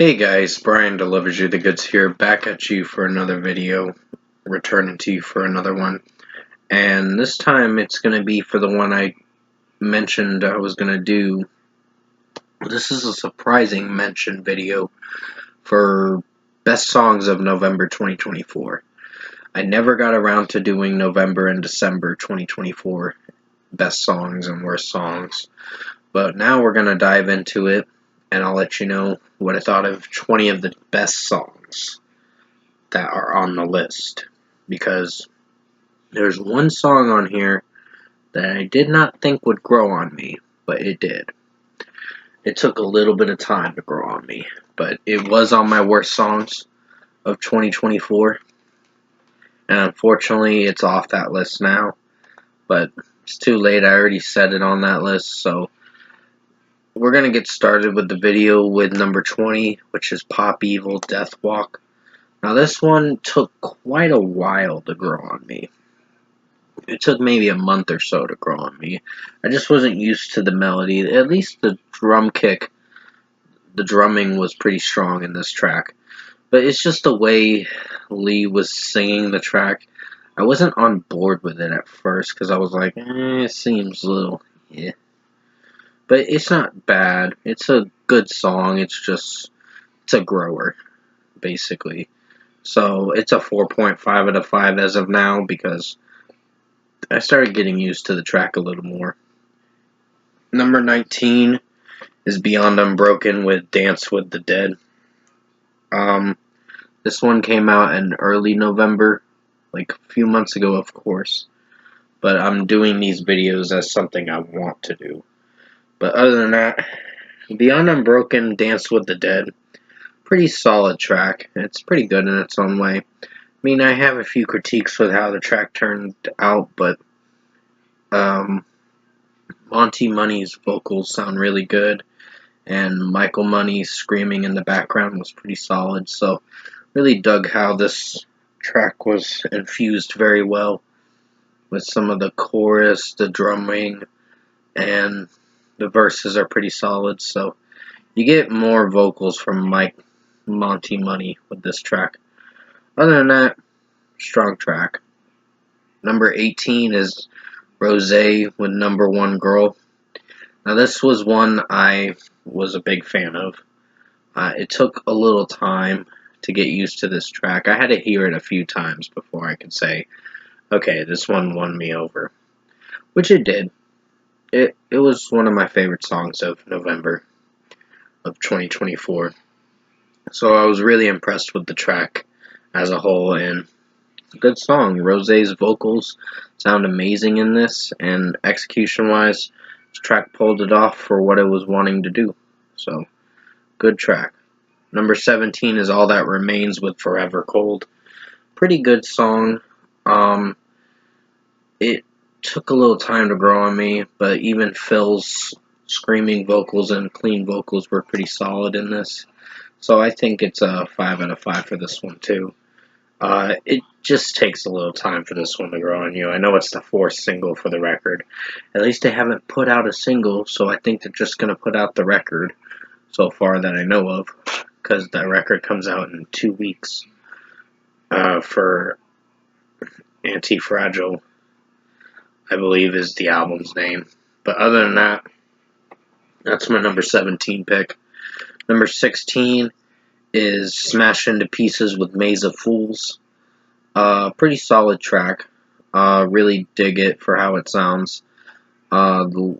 Hey guys, Brian delivers you the goods here, back at you for another video, returning to you for another one. And this time it's going to be for the one I mentioned I was going to do. This is a surprising mention video for best songs of November 2024. I never got around to doing November and December 2024 best songs and worst songs, but now we're going to dive into it, and I'll let you know what I thought of 20 of the best songs that are on the list, because there's one song on here that I did not think would grow on me, but it did. It took a little bit of time to grow on me, but it was on my worst songs of 2024, and unfortunately it's off that list now, but it's too late. I already said it on that list, so we're going to get started with the video with number 20, which is Pop Evil Death Walk. Now this one took quite a while to grow on me. It took maybe a month or so to grow on me. I just wasn't used to the melody. At least the drum kick, the drumming was pretty strong in this track. But it's just the way Lee was singing the track. I wasn't on board with it at first because I was like, it seems a little, yeah. But it's not bad. It's a good song. It's a grower, basically. So it's a 4.5 out of 5 as of now because I started getting used to the track a little more. Number 19 is Beyond Unbroken with Dance with the Dead. This one came out in early November, like a few months ago, of course. But I'm doing these videos as something I want to do. But other than that, Beyond Unbroken, Dance with the Dead, pretty solid track. It's pretty good in its own way. I mean, I have a few critiques with how the track turned out, but Monty Money's vocals sound really good, and Michael Money screaming in the background was pretty solid, so really dug how this track was infused very well with some of the chorus, the drumming, and the verses are pretty solid, so you get more vocals from Monty Money with this track. Other than that, strong track. Number 18 is Rosé with Number One Girl. Now this was one I was a big fan of. It took a little time to get used to this track. I had to hear it a few times before I could say, okay, this one won me over. Which it did. It was one of my favorite songs of November of 2024. So I was really impressed with the track as a whole, and good song. Rosé's vocals sound amazing in this, and execution-wise, this track pulled it off for what it was wanting to do. So, good track. Number 17 is All That Remains with Forever Cold. Pretty good song. It took a little time to grow on me, but even Phil's screaming vocals and clean vocals were pretty solid in this. So I think it's a 5 out of 5 for this one too. It just takes a little time for this one to grow on you. I know it's the fourth single for the record. At least they haven't put out a single, so I think they're just going to put out the record so far that I know of, because that record comes out in 2 weeks for Anti-Fragile, I believe is the album's name. But other than that, that's my number 17 pick. Number 16 is Smash Into Pieces with Maze of Fools. Pretty solid track. Really dig it for how it sounds. The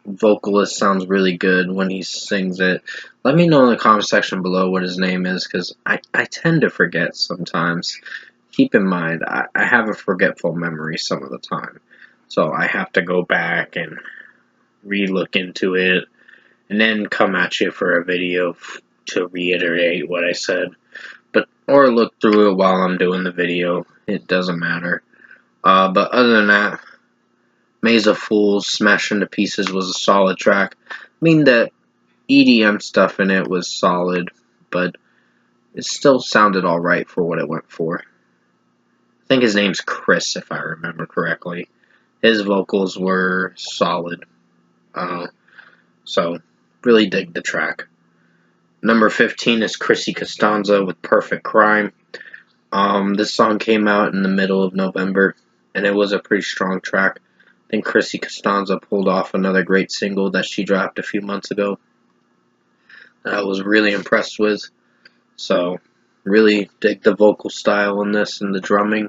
vocalist sounds really good when he sings it. Let me know in the comment section below what his name is, because I tend to forget sometimes. Keep in mind, I have a forgetful memory some of the time. So I have to go back and re-look into it, and then come at you for a video to reiterate what I said. Or look through it while I'm doing the video. It doesn't matter. But other than that, Maze of Fools, Smash Into Pieces was a solid track. I mean, the EDM stuff in it was solid, but it still sounded alright for what it went for. I think his name's Chris, if I remember correctly. His vocals were solid. So, really dig the track. Number 15 is Chrissy Costanza with Perfect Crime. This song came out in the middle of November, and it was a pretty strong track. I think Chrissy Costanza pulled off another great single that she dropped a few months ago that I was really impressed with. So, really dig the vocal style in this, and the drumming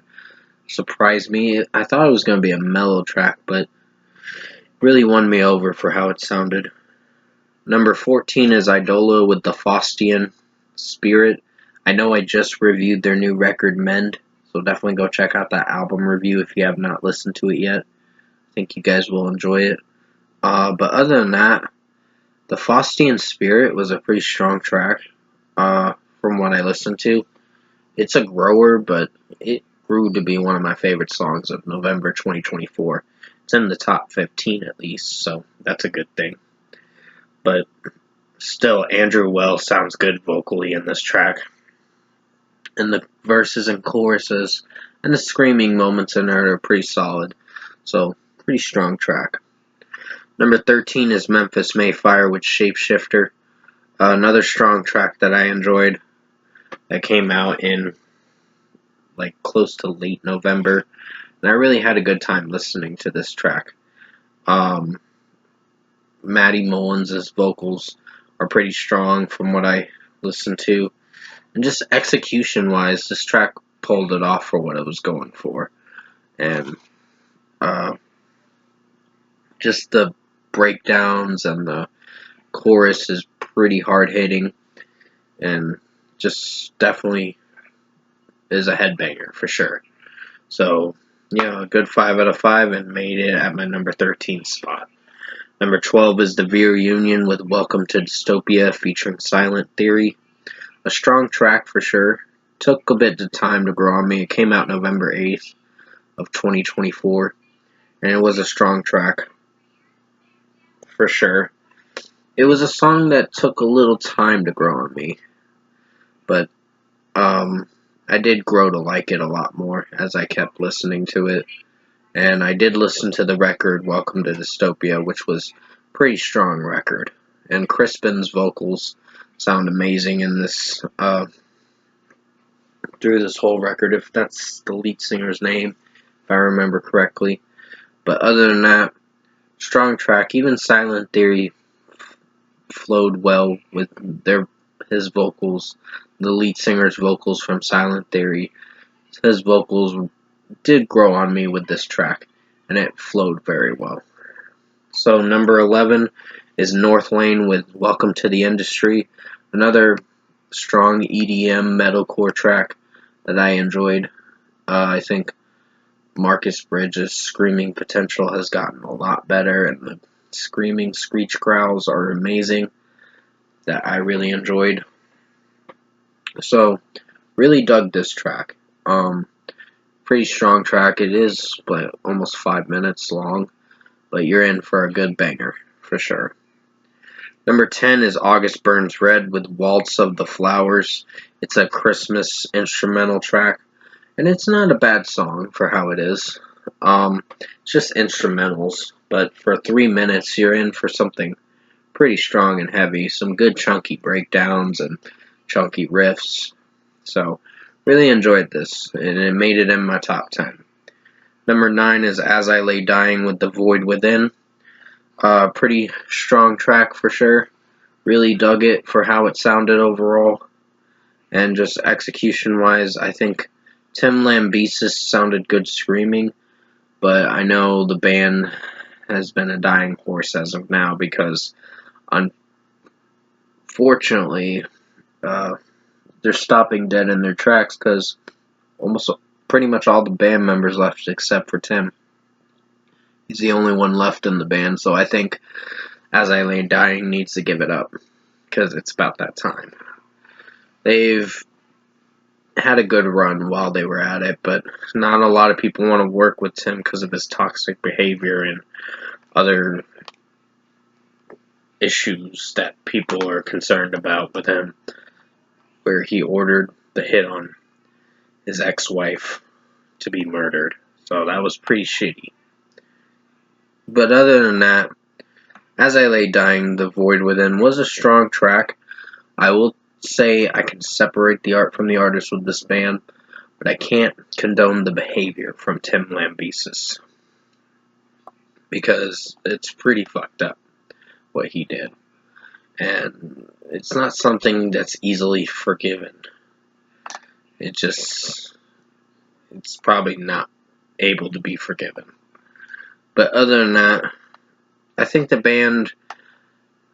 surprised me. I thought it was going to be a mellow track, but really won me over for how it sounded. Number 14 is Idola with the Faustian Spirit. I know I just reviewed their new record, Mend, so definitely go check out that album review if you have not listened to it yet. I think you guys will enjoy it. But other than that, the Faustian Spirit was a pretty strong track from what I listened to. It's a grower, but it grew to be one of my favorite songs of November 2024. It's in the top 15 at least, so that's a good thing. But still, Andrew Wells sounds good vocally in this track. And the verses and choruses and the screaming moments in it are pretty solid. So, pretty strong track. Number 13 is Memphis Mayfire with Shapeshifter. Another strong track that I enjoyed that came out in like close to late November. And I really had a good time listening to this track. Maddie Mullins' vocals are pretty strong from what I listened to. And just execution-wise, this track pulled it off for what it was going for. And just the breakdowns and the chorus is pretty hard-hitting. And just definitely is a headbanger for sure. So, a good 5 out of 5 and made it at my number 13 spot. Number 12 is The Veer Union with Welcome to Dystopia featuring Silent Theory. A strong track for sure. Took a bit of time to grow on me. It came out November 8th of 2024. And it was a strong track. For sure. It was a song that took a little time to grow on me. But I did grow to like it a lot more as I kept listening to it. And I did listen to the record, Welcome to Dystopia, which was a pretty strong record. And Crispin's vocals sound amazing in this, through this whole record, if that's the lead singer's name, if I remember correctly. But other than that, strong track. Even Silent Theory flowed well with his vocals, the lead singer's vocals from Silent Theory. His vocals did grow on me with this track, and it flowed very well. So number 11 is Northlane with Welcome to the Industry, another strong EDM metalcore track that I enjoyed. I think Marcus Bridges' screaming potential has gotten a lot better, and the screaming screech growls are amazing that I really enjoyed. So, really dug this track. Pretty strong track. It is almost 5 minutes long, but you're in for a good banger, for sure. Number 10 is August Burns Red with Waltz of the Flowers. It's a Christmas instrumental track, and it's not a bad song for how it is. It's just instrumentals, but for 3 minutes, you're in for something pretty strong and heavy. Some good chunky breakdowns and chunky riffs. So, really enjoyed this, and it made it in my top 10. Number 9 is As I Lay Dying with The Void Within. Pretty strong track for sure. Really dug it for how it sounded overall. And just execution-wise, I think Tim Lambesis sounded good screaming, but I know the band has been a dying horse as of now because, unfortunately, they're stopping dead in their tracks because almost pretty much all the band members left except for Tim. He's the only one left in the band, so I think As I Lay Dying needs to give it up because it's about that time. They've had a good run while they were at it, but not a lot of people want to work with Tim because of his toxic behavior and other issues that people are concerned about with him, where he ordered the hit on his ex-wife to be murdered. So that was pretty shitty. But other than that, As I Lay Dying, The Void Within was a strong track. I will say I can separate the art from the artist with this band, but I can't condone the behavior from Tim Lambesis because it's pretty fucked up what he did. And it's not something that's easily forgiven. It's probably not able to be forgiven. But other than that, I think the band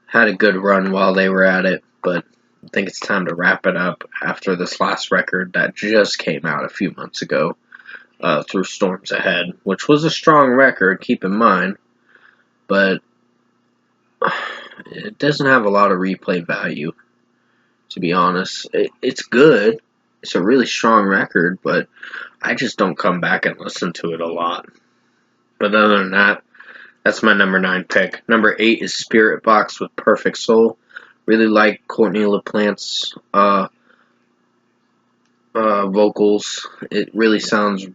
had a good run while they were at it, but I think it's time to wrap it up after this last record that just came out a few months ago, Through Storms Ahead, which was a strong record, keep in mind, but it doesn't have a lot of replay value, to be honest. It's good. It's a really strong record, but I just don't come back and listen to it a lot. But other than that, that's my number 9 pick. Number 8 is Spiritbox with Perfect Soul. Really like Courtney LaPlante's vocals. It really sounds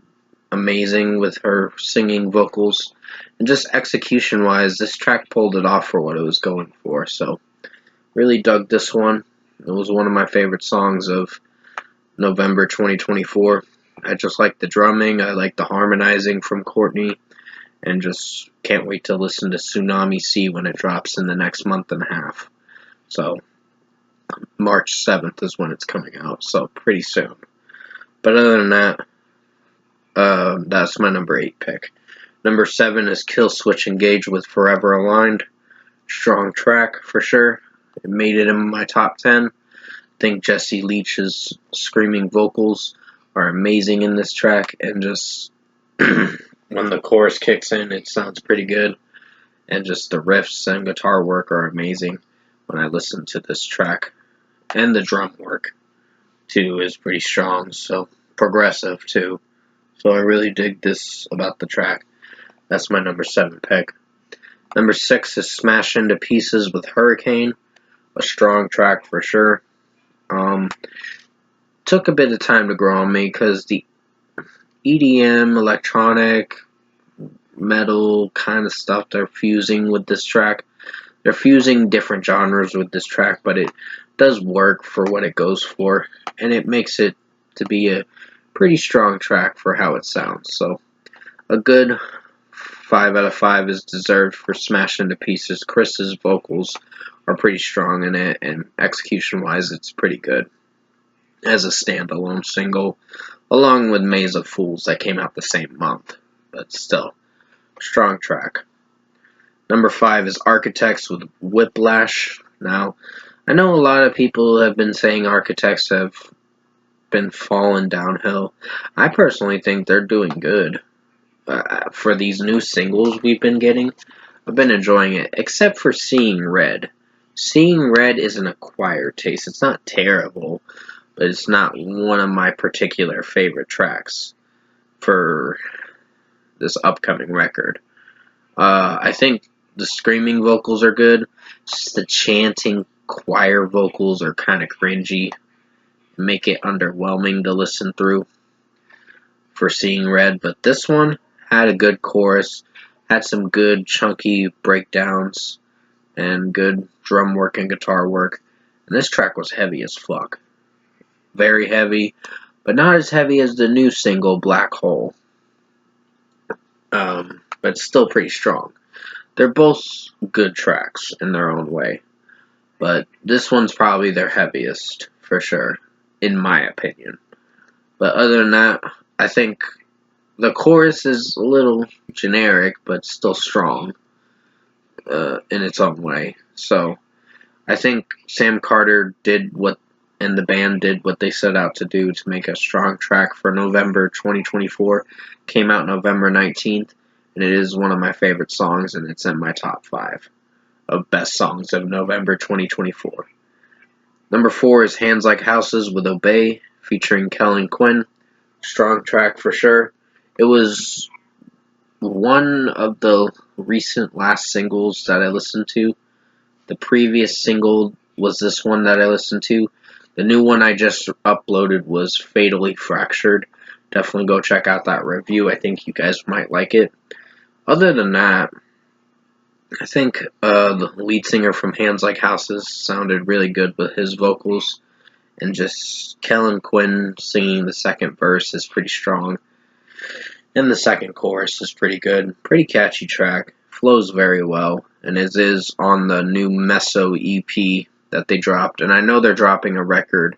amazing with her singing vocals. And just execution-wise, this track pulled it off for what it was going for. So, really dug this one. It was one of my favorite songs of November 2024. I just like the drumming. I like the harmonizing from Courtney. And just can't wait to listen to Tsunami Sea when it drops in the next month and a half. So, March 7th is when it's coming out. So, pretty soon. But other than that, that's my number 8 pick. Number 7 is Killswitch Engage with Forever Aligned. Strong track for sure. It made it in my top 10. I think Jesse Leach's screaming vocals are amazing in this track, and just when the chorus kicks in, it sounds pretty good. And just the riffs and guitar work are amazing when I listen to this track. And the drum work, too, is pretty strong, so progressive, too. So I really dig this about the track. That's my number 7 pick. Number 6 is Smash Into Pieces with Hurricane. A strong track for sure. Took a bit of time to grow on me because the EDM, electronic, metal kind of stuff they're fusing with this track. They're fusing different genres with this track, but it does work for what it goes for, and it makes it to be a pretty strong track for how it sounds. So a good 5 out of 5 is deserved for Smash Into Pieces. Chris's vocals are pretty strong in it, and execution-wise, it's pretty good as a standalone single, along with Maze of Fools that came out the same month, but still, strong track. Number 5 is Architects with Whiplash. Now, I know a lot of people have been saying Architects have been falling downhill. I personally think they're doing good. For these new singles we've been getting, I've been enjoying it, except for Seeing Red. Seeing Red is an acquired taste. It's not terrible, but it's not one of my particular favorite tracks for this upcoming record. I think the screaming vocals are good. Just the chanting choir vocals are kind of cringy. Make it underwhelming to listen through for Seeing Red. But this one had a good chorus, had some good chunky breakdowns, and good drum work and guitar work. And this track was heavy as fuck. Very heavy, but not as heavy as the new single, Black Hole. But still pretty strong. They're both good tracks in their own way, but this one's probably their heaviest, for sure, in my opinion. But other than that, I think the chorus is a little generic, but still strong in its own way. So I think Sam Carter and the band did what they set out to do to make a strong track for November 2024. Came out November 19th, and it is one of my favorite songs, and it's in my top 5 of best songs of November 2024. Number 4 is Hands Like Houses with Obey, featuring Kellen Quinn. Strong track for sure. It was one of the recent last singles that I listened to. The previous single was this one that I listened to. The new one I just uploaded was Fatally Fractured. Definitely go check out that review. I think you guys might like it. Other than that, I think the lead singer from Hands Like Houses sounded really good with his vocals, and just Kellen Quinn singing the second verse is pretty strong, and the second chorus is pretty good. Pretty catchy track, flows very well, and it is on the new Meso EP that they dropped. And I know they're dropping a record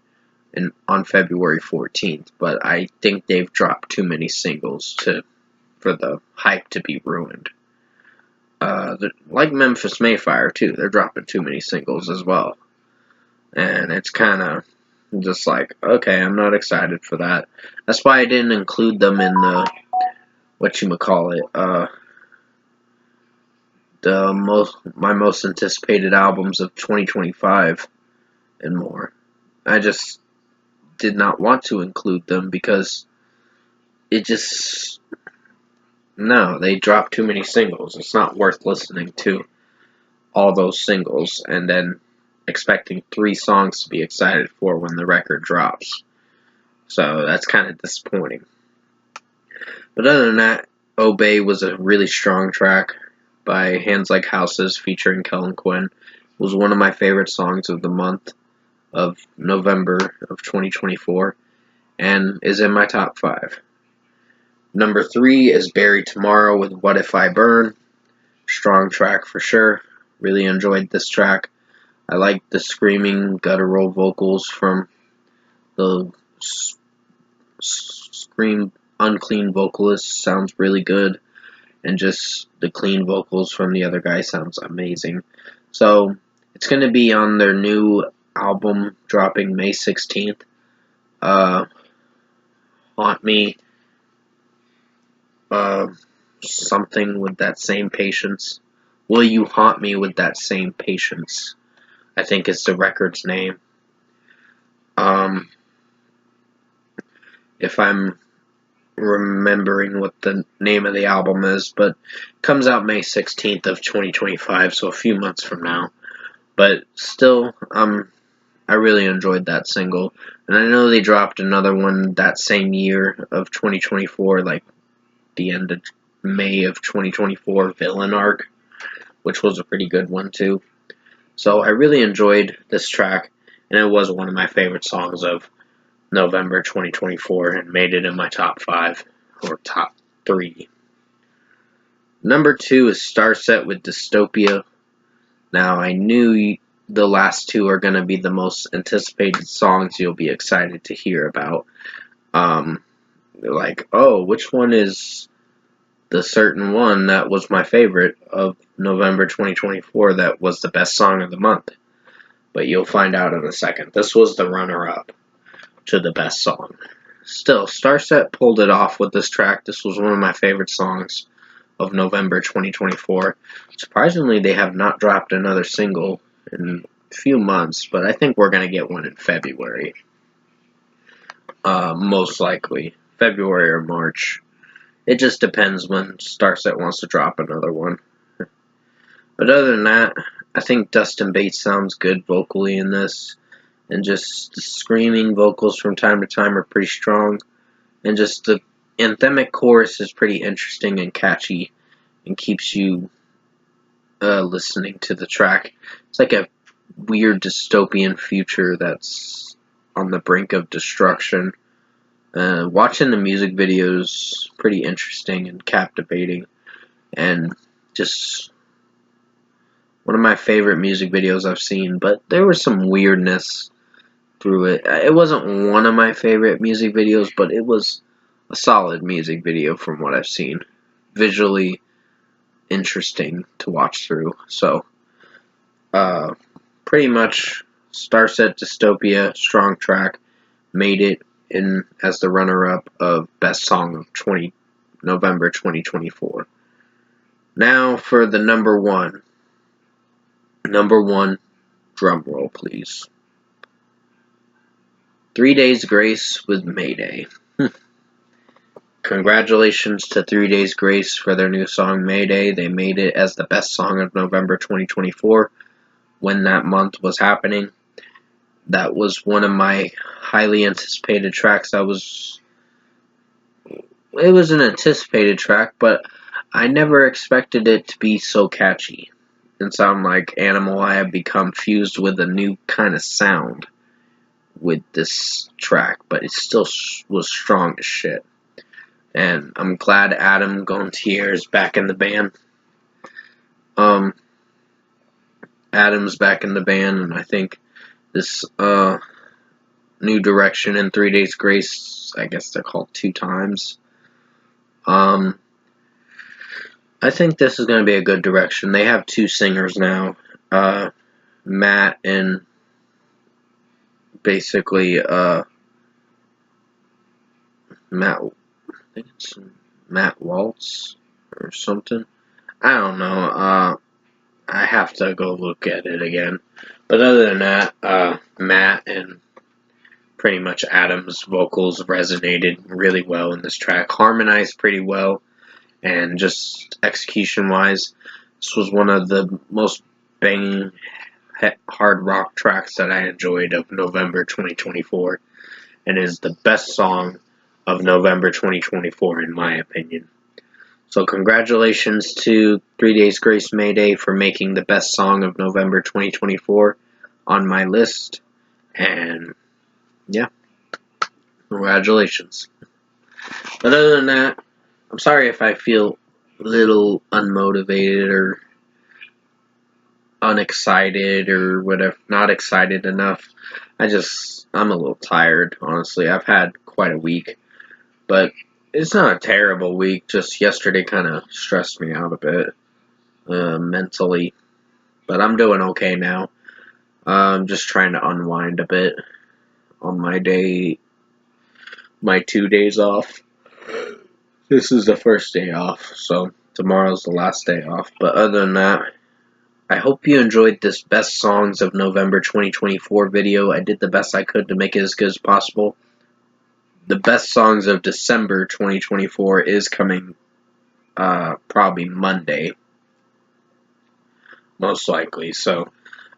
on February 14th, but I think they've dropped too many singles for the hype to be ruined. Like Memphis Mayfire too, they're dropping too many singles as well, and it's kind of just like, okay, I'm not excited for that. That's why I didn't include them in the my most anticipated albums of 2025 and more. I just did not want to include them because it just, no, they dropped too many singles. It's not worth listening to all those singles and then expecting 3 songs to be excited for when the record drops. So that's kind of disappointing. But other than that, Obey was a really strong track by Hands Like Houses featuring Kellen Quinn. It was one of my favorite songs of the month of November of 2024 and is in my top 5. Number 3 is Bury Tomorrow with What If I Burn. Strong track for sure. Really enjoyed this track. I like the screaming guttural vocals from the scream unclean vocalist. Sounds really good. And just the clean vocals from the other guy sounds amazing. So it's going to be on their new album dropping May 16th. Haunt Me. Something with that same patience. Will You Haunt Me with That Same Patience? I think is the record's name. If I'm remembering what the name of the album is, but it comes out May 16th of 2025, so a few months from now. But still, I really enjoyed that single, and I know they dropped another one that same year of 2024, like the end of May of 2024, Villain Arc, which was a pretty good one too. So I really enjoyed this track, and it was one of my favorite songs of November 2024 and made it in my top 5 or top 3. Number 2 is Starset with Dystopia. Now, I knew the last 2 are going to be the most anticipated songs you'll be excited to hear about. They're like, oh, which one is the certain one that was my favorite of November 2024 that was the best song of the month? But you'll find out in a second. This was the runner-up to the best song. Still, Starset pulled it off with this track. This was one of my favorite songs of November 2024. Surprisingly, they have not dropped another single in a few months, but I think we're going to get one in February. Most likely. February or March. It just depends when Starset wants to drop another one. But other than that, I think Dustin Bates sounds good vocally in this. And just the screaming vocals from time to time are pretty strong. And just the anthemic chorus is pretty interesting and catchy and keeps you listening to the track. It's like a weird dystopian future that's on the brink of destruction. Watching the music videos pretty interesting and captivating, and just one of my favorite music videos I've seen. But there was some weirdness through it. It wasn't one of my favorite music videos, but it was a solid music video from what I've seen. Visually interesting to watch through. So, pretty much Starset Dystopia, strong track, made it in as the runner-up of Best Song of November 2024. Now for the number 1. Number 1, drum roll please. 3 Days Grace with Mayday. Congratulations to 3 Days Grace for their new song Mayday. They made it as the best song of November 2024 when that month was happening. That was one of my highly anticipated tracks. It was an anticipated track, but I never expected it to be so catchy. and sound like Animal, I have become fused with a new kind of sound with this track, but it still was strong as shit. And I'm glad Adam Gontier is back in the band. Adam's back in the band, and I think this new direction in 3 Days Grace, I guess they're called 2 Times. I think this is going to be a good direction. They have 2 singers now, Matt and basically Matt. I think it's Matt Waltz or something. I don't know. I have to go look at it again. But other than that, Matt and pretty much Adam's vocals resonated really well in this track, harmonized pretty well, and just execution-wise, this was one of the most banging hard rock tracks that I enjoyed of November 2024, and is the best song of November 2024 in my opinion. So congratulations to 3 Days Grace Mayday for making the best song of November 2024 on my list, and yeah, congratulations. But other than that, I'm sorry if I feel a little unmotivated or unexcited or whatever, not excited enough. I'm a little tired, honestly. I've had quite a week, but it's not a terrible week. Just yesterday kind of stressed me out a bit mentally, but I'm doing okay now. I'm just trying to unwind a bit on my 2 days off. This is the first day off, so tomorrow's the last day off. But other than that, I hope you enjoyed this Best Songs of November 2024 video. I did the best I could to make it as good as possible. The Best Songs of December 2024 is coming probably Monday, most likely. So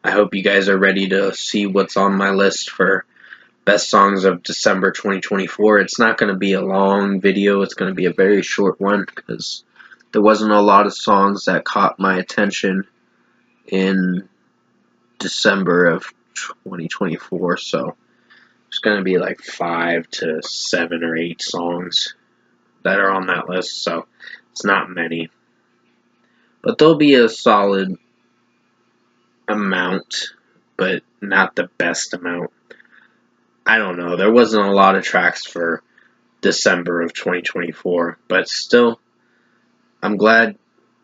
I hope you guys are ready to see what's on my list for Best Songs of December 2024. It's not going to be a long video. It's going to be a very short one because there wasn't a lot of songs that caught my attention in December of 2024, so it's going to be like 5 to 7 or 8 songs that are on that list, so it's not many. But there'll be a solid amount, but not the best amount. I don't know. There wasn't a lot of tracks for December of 2024, but still, I'm glad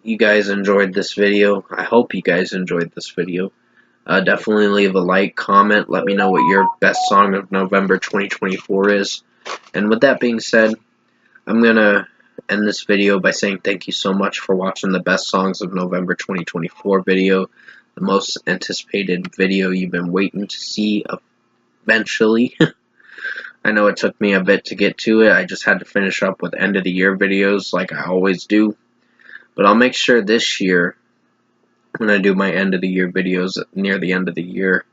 you guys enjoyed this video. I hope you guys enjoyed this video. Definitely leave a like, comment, let me know what your best song of November 2024 is. And with that being said, I'm going to end this video by saying thank you so much for watching the Best Songs of November 2024 video. The most anticipated video you've been waiting to see eventually. I know it took me a bit to get to it. I just had to finish up with end of the year videos like I always do. But I'll make sure this year, when I do my end of the year videos near the end of the year,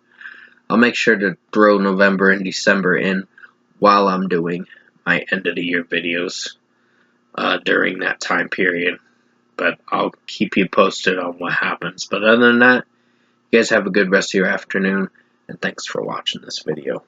I'll make sure to throw November and December in while I'm doing my end of the year videos during that time period. But I'll keep you posted on what happens. But other than that, you guys have a good rest of your afternoon, and thanks for watching this video.